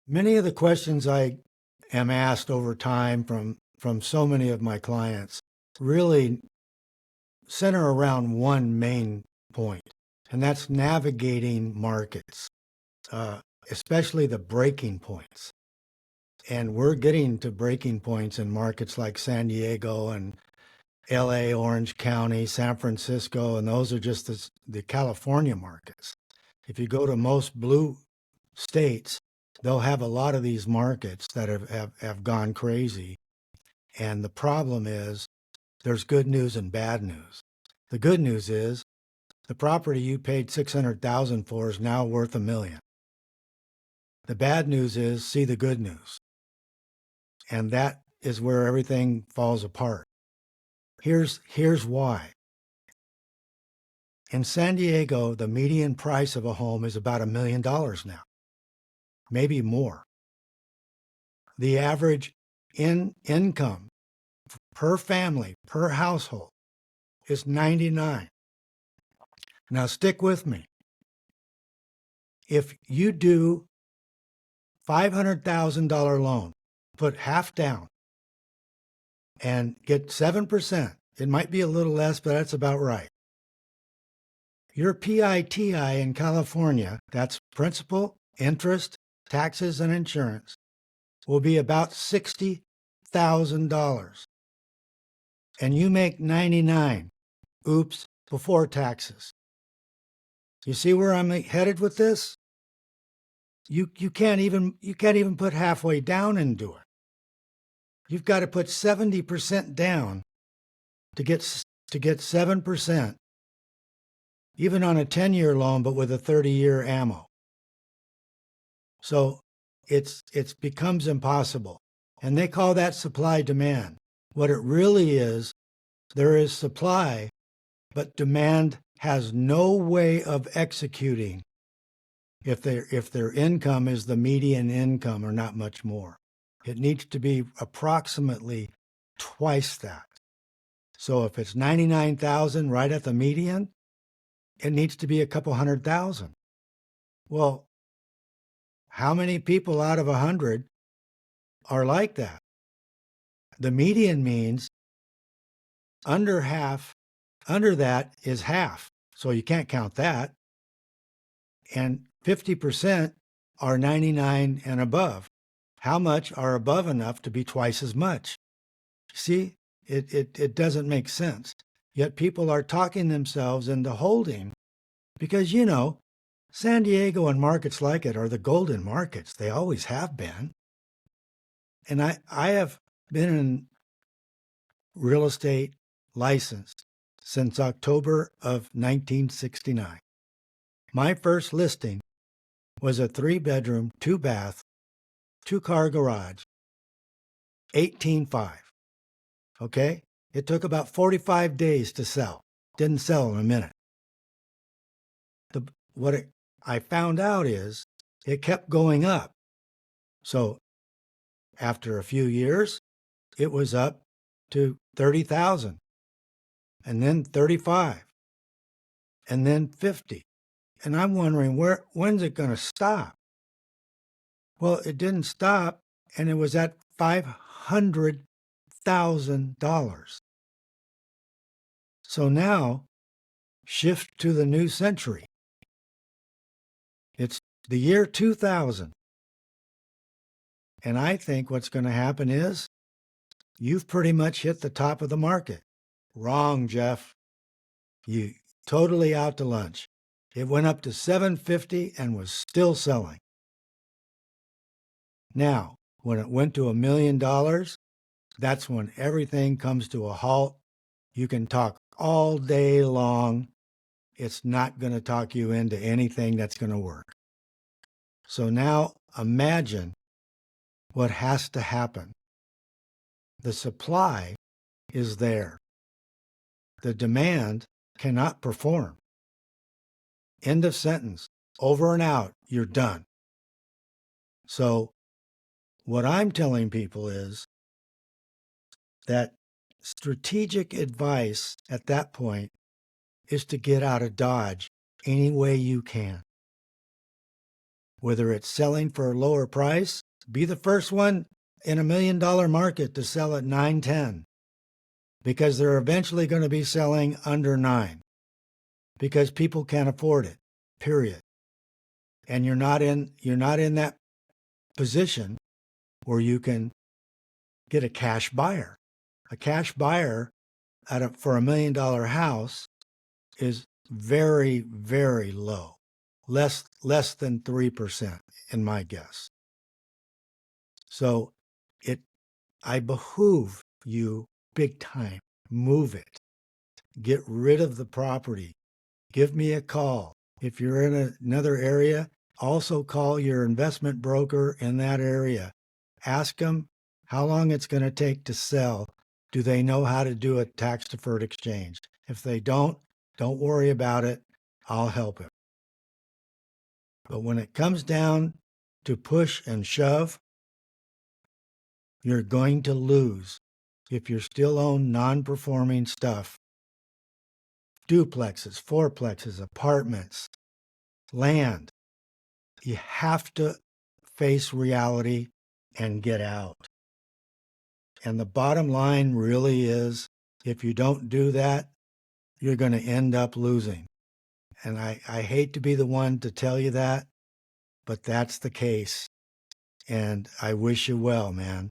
Many of the questions I am asked over time from so many of my clients really center around one main point, and that's navigating markets, uh, especially the breaking points. And we're getting to breaking points in markets like San Diego and LA, Orange County, San Francisco, and those are just the California markets. If you go to most blue states, they'll have a lot of these markets that have gone crazy. And the problem is there's good news and bad news. The good news is the property you paid 600,000 for is now worth $1 million. The bad news is see the good news. And that is where everything falls apart. Here's why. In San Diego, the median price of a home is about $1 million now, maybe more. The average income per family, per household, is $99,000. Now stick with me. If you do $500,000 loan, put half down, and get 7%, it might be a little less, but that's about right. Your PITI in California, that's principal, interest, taxes, and insurance, will be about $60,000. And you make 99, oops, before taxes. You see where I'm headed with this? You can't even put halfway down and do it. You've got to put 70% down to get 7%, even on a 10-year loan, but with a 30-year ammo. So it becomes impossible. And they call that supply demand. What it really is, there is supply, but demand has no way of executing if their income is the median income or not much more. It needs to be approximately twice that. So if it's 99,000 right at the median, it needs to be a couple 100,000. Well, how many people out of 100 are like that? The median means under that is half. So you can't count that. And 50% are 99 and above. How much are above enough to be twice as much? See, it doesn't make sense. Yet people are talking themselves into holding because, San Diego and markets like it are the golden markets. They always have been. And I have been in real estate licensed since October of 1969. My first listing was a 3-bedroom, 2-bath, 2-car garage, 18.5. Okay? It took about 45 days to sell. Didn't sell in a minute. I found out is it kept going up. So after a few years, it was up to 30,000, and then 35, and then 50. And I'm wondering when's it going to stop? Well, it didn't stop, and it was at $500,000. So now, shift to the new century. It's the year 2000. And I think what's going to happen is you've pretty much hit the top of the market. Wrong, Jeff. You totally out to lunch. It went up to 750 and was still selling. Now, when it went to $1 million, that's when everything comes to a halt. You can talk all day long. It's not going to talk you into anything that's going to work. So now imagine what has to happen. The supply is there. The demand cannot perform. End of sentence. Over and out. You're done. So what I'm telling people is that strategic advice at that point is to get out of Dodge any way you can. whether it's selling for a lower price, be the first one in $1 million market to sell at 910, because they're eventually going to be selling under 9 because people can't afford it, period. And you're not in that position where you can get a cash buyer. A cash buyer for $1 million house is very, very low, less than 3% in my guess. So I behoove you big time. Move it. Get rid of the property. Give me a call. If you're in another area, also call your investment broker in that area. Ask them how long it's going to take to sell. Do they know how to do a tax-deferred exchange? If they don't worry about it. I'll help him. But when it comes down to push and shove, you're going to lose if you still own non-performing stuff. Duplexes, fourplexes, apartments, land. You have to face reality and get out. And the bottom line really is, if you don't do that, you're going to end up losing. And I hate to be the one to tell you that, but that's the case. And I wish you well, man.